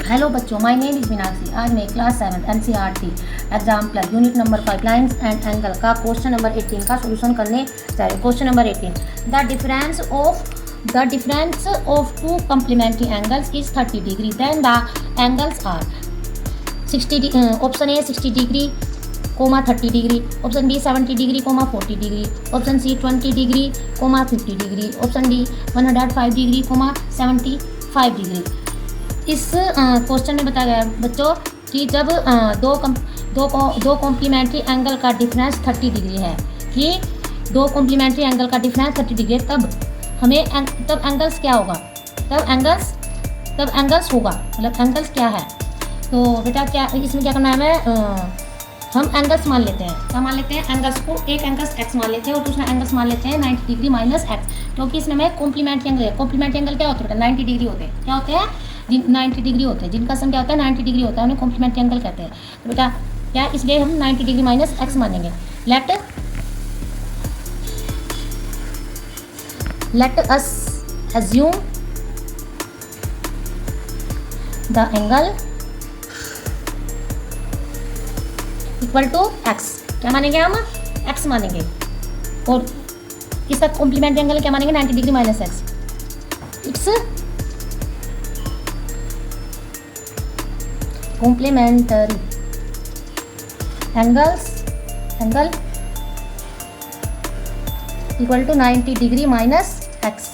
Hello बच्चों, my name is Meenakshi. आज मैं class 7 NCERT exam plus unit number 5 lines and angle का question number 18 का सोल्यूशन करने जा रहे हैं। Question number 18, the difference of two complementary angles is 30 degree, then the angles are 60। Option A 60 degree, 30 degree, option B 70 degree, 40 degree, option C 20 degree, 50 degree, option D 105 degree, 75 degree. इस question में बताया गया बच्चों कि जब दो complementary angle का difference 30 degree है, कि दो कॉम्प्लीमेंट्री एंगल का डिफरेंस 30 डिग्री है, तब हमें तब एंगल्स क्या होगा, तब एंगल्स होगा, मतलब एंगल्स क्या है। तो बेटा क्या इसमें क्या करना है, हमें हम एंगल्स मान लेते हैं। क्या मान लेते हैं? एंगल्स को, एक एंगल्स एक्स मान लेते हैं और दूसरा एंगल्स मान लेते हैं 90 डिग्री माइनस एक्स, क्योंकि इसमें हमें कॉम्प्लीमेंट्री एंगल है। कॉम्प्लीमेंट्री एंगल क्या होते हैं बेटा? 90 डिग्री होते हैं। क्या होते हैं? 90 डिग्री होते हैं, जिनका सम क्या होता है 90 डिग्री होता है, उन्हें कॉम्प्लीमेंट्री एंगल कहते हैं। तो बेटा क्या, इसलिए हम 90 डिग्री माइनस एक्स मानेंगे। Let us assume the angle equal to X. क्या मानेंगे हम? एक्स मानेंगे। और इसका कॉम्प्लीमेंट्री एंगल क्या मानेंगे? 90 degree minus X. It's complementary angle equal to 90 degree minus X.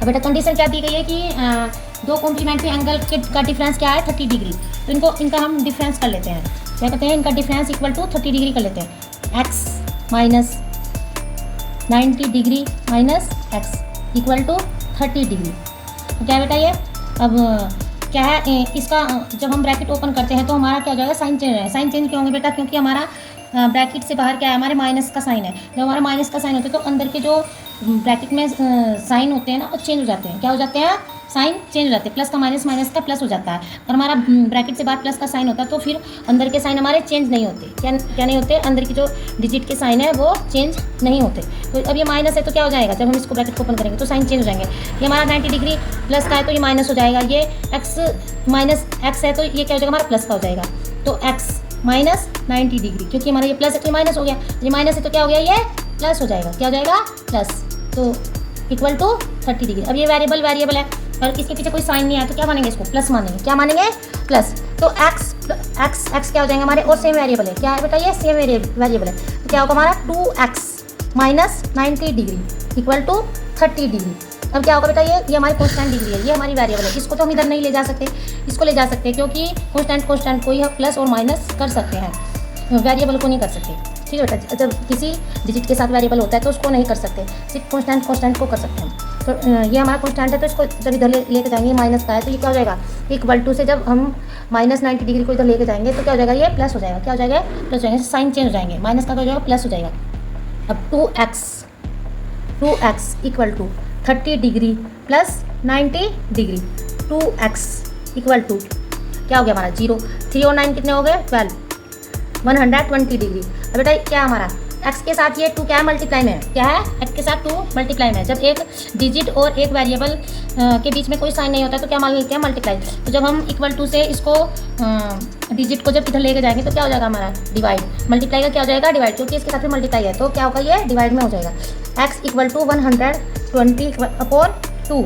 अब बेटा कंडीशन क्या दी गई है कि दो कॉम्प्लीमेंट्री एंगल का डिफरेंस क्या है? 30 डिग्री। तो इनका हम डिफरेंस कर लेते हैं। क्या कहते हैं? इनका डिफरेंस इक्वल टू 30 डिग्री कर लेते हैं। X minus 90 degree minus X equal to 30 degree. तो क्या बेटा ये, अब क्या है इसका, जब हम ब्रैकेट ओपन करते हैं तो हमारा क्या हो जाएगा? साइन चेंज है। साइन चेंज क्यों होंगे बेटा? क्योंकि हमारा ब्रैकेट से बाहर क्या है? हमारे माइनस का साइन है। जब हमारा माइनस का साइन होता है तो अंदर के जो ब्रैकेट में साइन होते हैं ना, वो चेंज हो जाते हैं। क्या हो जाते हैं? साइन चेंज हो जाते हैं। प्लस का माइनस, माइनस का प्लस हो जाता है। और हमारा ब्रैकेट से बाहर प्लस का साइन होता है तो फिर अंदर के साइन हमारे चेंज नहीं होते। क्या नहीं होते? अंदर की जो डिजिट के साइन है वो चेंज नहीं होते। तो अब ये माइनस है तो क्या हो जाएगा? जब हम इसको ब्रैकेट ओपन करेंगे तो साइन चेंज हो जाएंगे। ये हमारा 90 डिग्री प्लस का है तो ये माइनस हो जाएगा। ये एक्स माइनस एक्स है तो ये क्या हो जाएगा? हमारा प्लस का हो जाएगा। तो एक्स माइनस 90 डिग्री, क्योंकि हमारा ये प्लस है तो ये माइनस हो गया। ये माइनस है तो क्या हो गया? ये प्लस हो जाएगा। क्या हो जाएगा? प्लस। तो इक्वल टू 30 डिग्री। अब ये वेरिएबल है और इसके पीछे कोई साइन नहीं है तो क्या मानेंगे? इसको प्लस मानेंगे। क्या मानेंगे? प्लस। तो एक्स क्या हो जाएंगे हमारे? और सेम वेरिएबल है। क्या है बेटा? ये सेम वेरिएबल है। तो क्या होगा हमारा? 2x minus 90 degree equal to 30 degree. अब क्या होगा बेटा? ये हमारी कॉन्स्टेंट डिग्री है, ये हमारी वेरिएबल है। इसको तो हम इधर नहीं ले जा सकते, इसको ले जा सकते हैं, क्योंकि कॉन्स्टेंट को ही हम प्लस और माइनस कर सकते हैं, वेरिएबल को नहीं कर सकते। ठीक है बेटा, जब किसी डिजिट के साथ वेरिएबल होता है तो उसको नहीं कर सकते, सिर्फ कॉन्स्टेंट को कर सकते हैं। तो ये हमारा कॉन्स्टेंट है तो इसको जब इधर लेके जाएंगे माइनस का है तो ये क्या हो जाएगा? इक्वल टू से जब हम माइनस 90 डिग्री को इधर लेके जाएंगे तो क्या हो जाएगा? ये प्लस हो जाएगा। क्या हो जाएगा? प्लस हो जाएगा। साइन चेंज हो जाएंगे। माइनस का हो जाएगा प्लस हो जाएगा। अब 2x equal to 30 degree plus 90 degree. 2x equal to क्या हो गया हमारा? 0। 3 और 9 कितने हो गए? 12। 120 डिग्री। अब बेटा क्या हमारा x के साथ ये 2 क्या है? मल्टीप्लाई में है। क्या है? x के साथ 2 मल्टीप्लाई में है। जब एक डिजिट और एक वेरिएबल के बीच में कोई साइन नहीं होता तो क्या मान लेते हैं? मल्टीप्लाई। तो जब हम इक्वल टू से इसको डिजिट को जब इधर लेके जाएंगे तो क्या हो जाएगा हमारा? डिवाइड। मल्टीप्लाई का क्या हो जाएगा? डिवाइड, क्योंकि इसके साथ भी मल्टीप्लाई है तो क्या होगा? ये डिवाइड में हो जाएगा। x equal to 120 upon 2।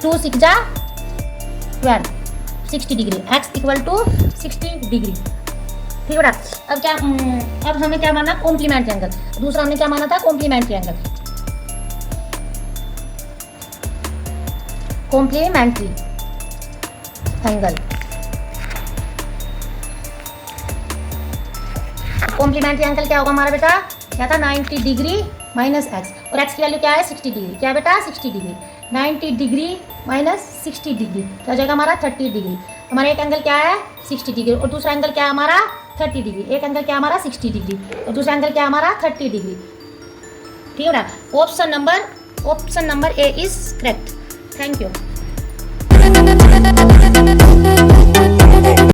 2 6 जा 12, 60 degree. x equal to 60 degree. ठीक है बेटा। अब क्या, अब हमें क्या माना? Complementary angle. दूसरा हमने क्या माना था? Complementary angle. Complementary angle, complementary angle क्या होगा हमारा बेटा? क्या था? 90 डिग्री माइनस एक्स, और एक्स की वैल्यू क्या है? 60 डिग्री। क्या बेटा? 60 डिग्री। 90 डिग्री माइनस 60 डिग्री क्या हो जाएगा हमारा? 30 डिग्री। हमारा एक एंगल क्या है? 60 डिग्री, और दूसरा एंगल क्या है हमारा? 30 डिग्री। एक एंगल क्या हमारा? 60 डिग्री और दूसरा एंगल क्या हमारा? 30 डिग्री। ठीक है बेटा। Option number A is correct. Thank you.